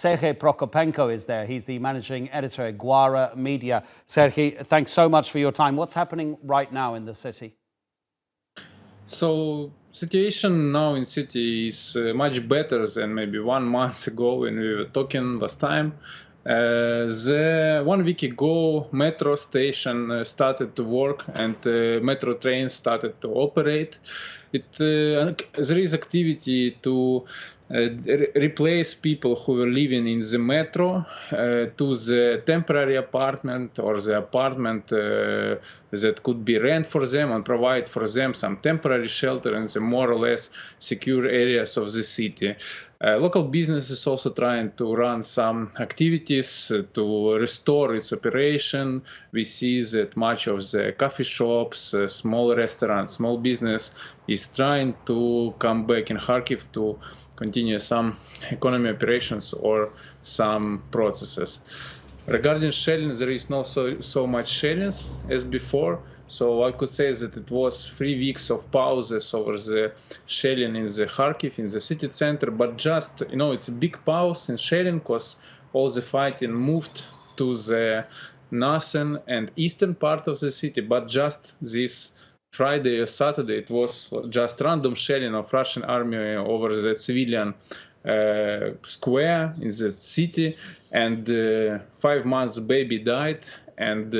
Serhii Prokopenko is there. He's the managing editor at Gwara Media. Serhii, thanks so much for your time. What's happening right now in the city? So situation now in city is much better than maybe 1 month ago when we were talking last time. The 1 week ago, metro station started to work and metro trains started to operate. There is activity to replace people who were living in the metro to the temporary apartment or the apartment that could be rent for them and provide for them some temporary shelter in the more or less secure areas of the city. Local business is also trying to run some activities to restore its operation. We see that much of the coffee shops, small restaurants, small business is trying to come back in Kharkiv to continue some economy operations or some processes. Regarding shelling, there is not so much shelling as before. So I could say that it was 3 weeks of pauses over the shelling in the Kharkiv, in the city center, but just, it's a big pause in shelling because all the fighting moved to the northern and eastern part of the city, but just this Friday or Saturday, it was just random shelling of Russian army over the civilian square in the city, and 5 months baby died, and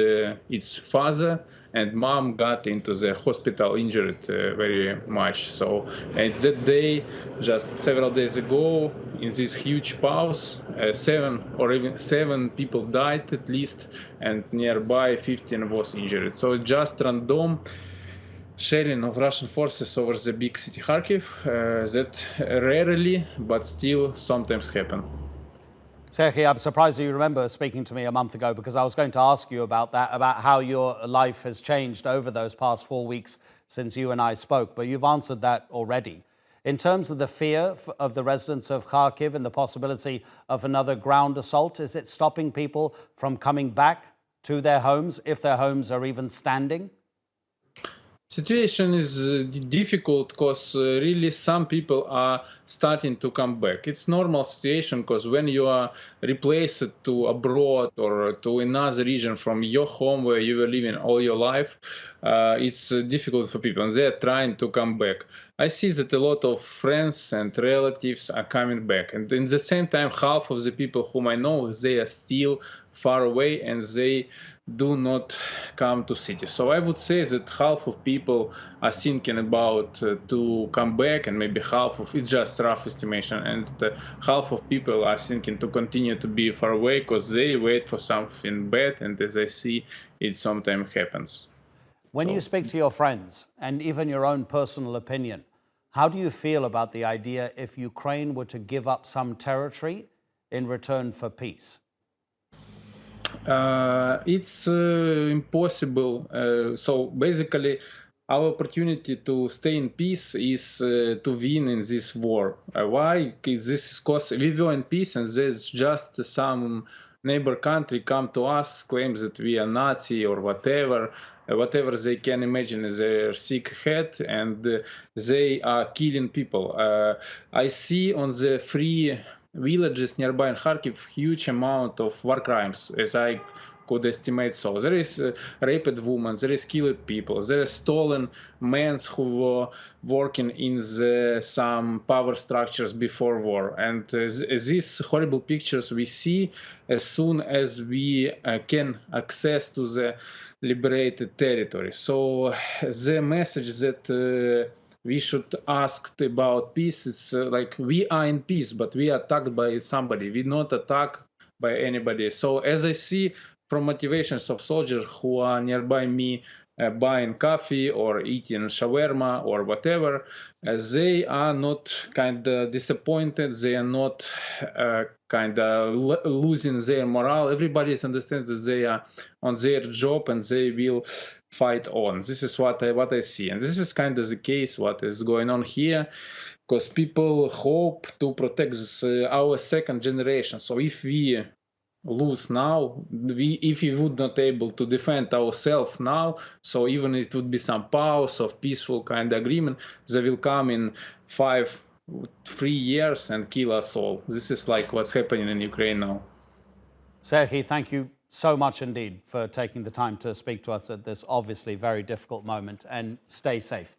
its father and mom got into the hospital injured very much. So at that day, just several days ago, in this huge pause, 7 people died at least, and nearby 15 was injured. So just random shelling of Russian forces over the big city Kharkiv that rarely, but still sometimes happen. Serhii, I'm surprised that you remember speaking to me a month ago, because I was going to ask you about that, about how your life has changed over those past 4 weeks since you and I spoke, but you've answered that already. In terms of the fear of the residents of Kharkiv and the possibility of another ground assault, is it stopping people from coming back to their homes, if their homes are even standing? Situation is difficult because really some people are starting to come back. It's normal situation because when you are replaced to abroad or to another region from your home where you were living all your life, it's difficult for people and they're trying to come back. I see that a lot of friends and relatives are coming back, and in the same time half of the people whom I know, they are still far away and they do not come to city. So I would say that half of people are thinking about to come back, and maybe half of, it's just rough estimation, and half of people are thinking to continue to be far away because they wait for something bad, and as I see, it sometimes happens. When you speak to your friends, and even your own personal opinion, how do you feel about the idea if Ukraine were to give up some territory in return for peace? It's impossible. So basically, our opportunity to stay in peace is to win in this war. Why? This is because we were in peace, and there's just some neighbor country come to us, claims that we are Nazi or whatever they can imagine is their sick head, and they are killing people. I see on the free villages nearby in Kharkiv huge amount of war crimes, as I could estimate. So there is raped women, there is killed people, there is stolen men who were working in some power structures before war, and these horrible pictures we see as soon as we can access to the liberated territory. So the message that we should ask about peace. It's like we are in peace, but we are attacked by somebody. We're not attacked by anybody. So as I see from motivations of soldiers who are nearby me buying coffee or eating shawarma or whatever, they are not kind of disappointed. They are not kind of losing their morale. Everybody understands that they are on their job and they will fight on. This is what I see, and this is kind of the case what is going on here, because people hope to protect our second generation. So if we lose now, if we would not able to defend ourselves now, so even if it would be some pause of peaceful kind of agreement, they will come in 5 3 years and kill us all. This is like what's happening in Ukraine now. Serhii, thank you so much indeed for taking the time to speak to us at this obviously very difficult moment, and stay safe.